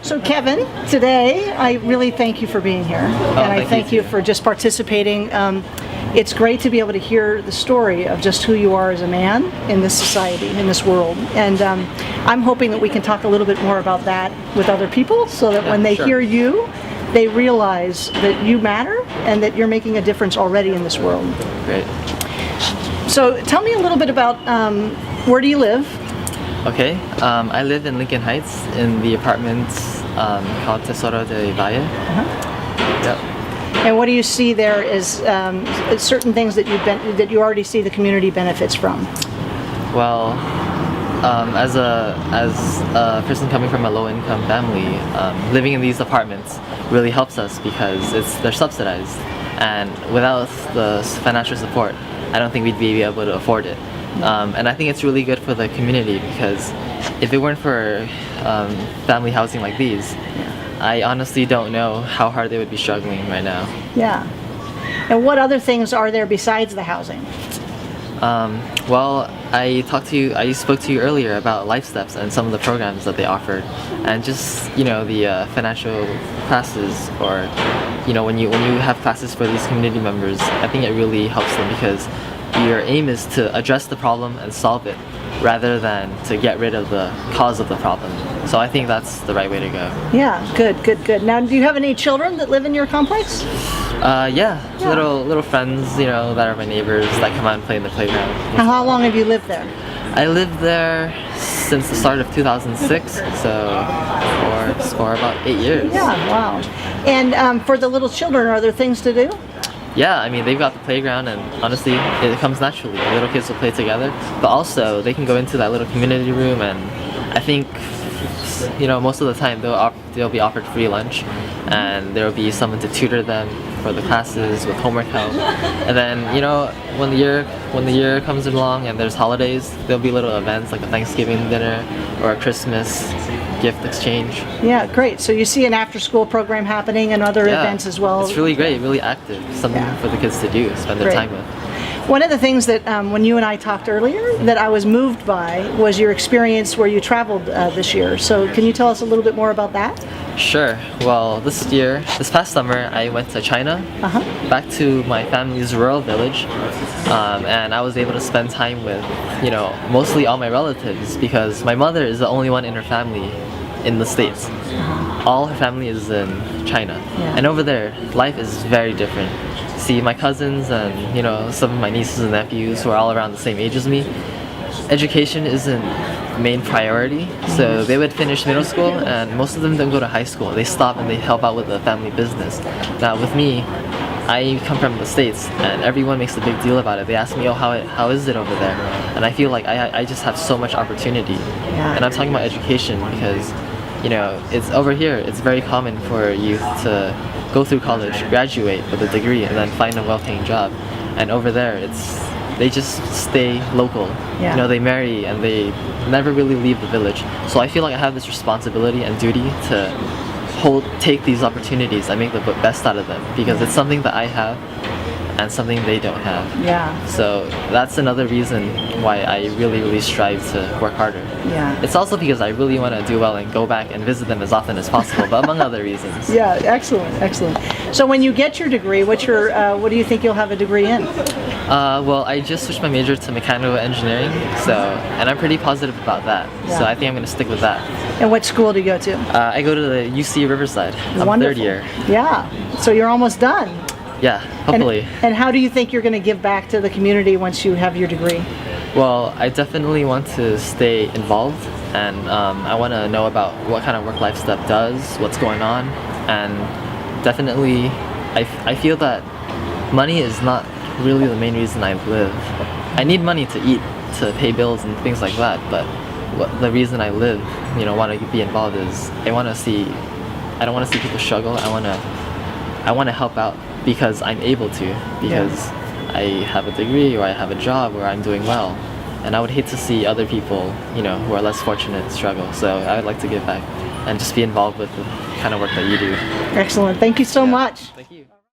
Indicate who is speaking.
Speaker 1: So Kevin, today I really thank you for being here, and I thank you for just participating. It's great to be able to hear the story of just who you are as a man in this society, in this world, and I'm hoping that we can talk a little bit more about that with other people, so that when they hear you, they realize that you matter and that you're making a difference already in this world.
Speaker 2: Great.
Speaker 1: So tell me a little bit about where do you live?
Speaker 2: Okay, I live in Lincoln Heights in the apartments called Tesoro de Valle. Yep.
Speaker 1: And what do you see there as certain things that that you already see the community benefits from?
Speaker 2: Well, as a person coming from a low-income family, living in these apartments really helps us because they're subsidized, and without the financial support, I don't think we'd be able to afford it. And I think it's really good for the community because if it weren't for family housing like these, I honestly don't know how hard they would be struggling right now.
Speaker 1: Yeah. And what other things are there besides the housing?
Speaker 2: Well, I spoke to you earlier about LifeSTEPS and some of the programs that they offered, and just the financial classes, or when you have classes for these community members, I think it really helps them because your aim is to address the problem and solve it rather than to get rid of the cause of the problem. So I think that's the right way to go.
Speaker 1: Yeah, good. Now, do you have any children that live in your complex?
Speaker 2: Yeah. Little friends, that are my neighbors that come out and play in the playground.
Speaker 1: How long have you lived there?
Speaker 2: I lived there since the start of 2006, so for about 8 years.
Speaker 1: Yeah, wow. And for the little children, are there things to do?
Speaker 2: Yeah, I mean, they've got the playground, and honestly, it comes naturally. The little kids will play together, but also they can go into that little community room, and I think, most of the time they'll be offered free lunch, and there will be someone to tutor them for the classes with homework help. And then, when the year comes along and there's holidays, there'll be little events like a Thanksgiving dinner or a Christmas gift exchange.
Speaker 1: Yeah, great. So you see an after-school program happening and other events as well.
Speaker 2: It's really great, really active. Something for the kids to do, spend their time with.
Speaker 1: One of the things that when you and I talked earlier that I was moved by was your experience where you traveled this year. So can you tell us a little bit more about that?
Speaker 2: Sure. Well, this past summer, I went to China, back to my family's rural village, and I was able to spend time with, mostly all my relatives because my mother is the only one in her family in the States. All her family is in China, and over there, life is very different. See, my cousins and some of my nieces and nephews who are all around the same age as me, education isn't the main priority. So they would finish middle school, and most of them don't go to high school. They stop and they help out with the family business. Now with me, I come from the States, and everyone makes a big deal about it. They ask me, how is it over there? And I feel like I just have so much opportunity. And I'm talking about education because it's over here, it's very common for youth to go through college, graduate with a degree, and then find a well-paying job. And over there, they just stay local. They marry and they never really leave the village. So I feel like I have this responsibility and duty to take these opportunities and make the best out of them because it's something that I have and something they don't have. So that's another reason why I really strive to work harder. It's also because I really want to do well and go back and visit them as often as possible, but among other reasons. Excellent. So when you get your degree, what do you think you'll have a degree in? Well, I just switched my major to mechanical engineering, and I'm pretty positive about that. So I think I'm going to stick with that.
Speaker 1: And what school do you go to?
Speaker 2: I go to the UC Riverside. I'm third year.
Speaker 1: So you're almost done.
Speaker 2: Yeah, hopefully.
Speaker 1: And how do you think you're going to give back to the community once you have your degree?
Speaker 2: Well, I definitely want to stay involved, and I want to know about what kind of work LifeSTEP does, what's going on, and definitely I feel that money is not really the main reason I live. I need money to eat, to pay bills and things like that, but the reason I live, want to be involved is I don't want to see people struggle. I want to help out because I'm able to, because I have a degree or I have a job or I'm doing well, and I would hate to see other people, who are less fortunate struggle. So I would like to give back and just be involved with the kind of work that you do.
Speaker 1: Excellent. Thank you so much.
Speaker 2: Thank you.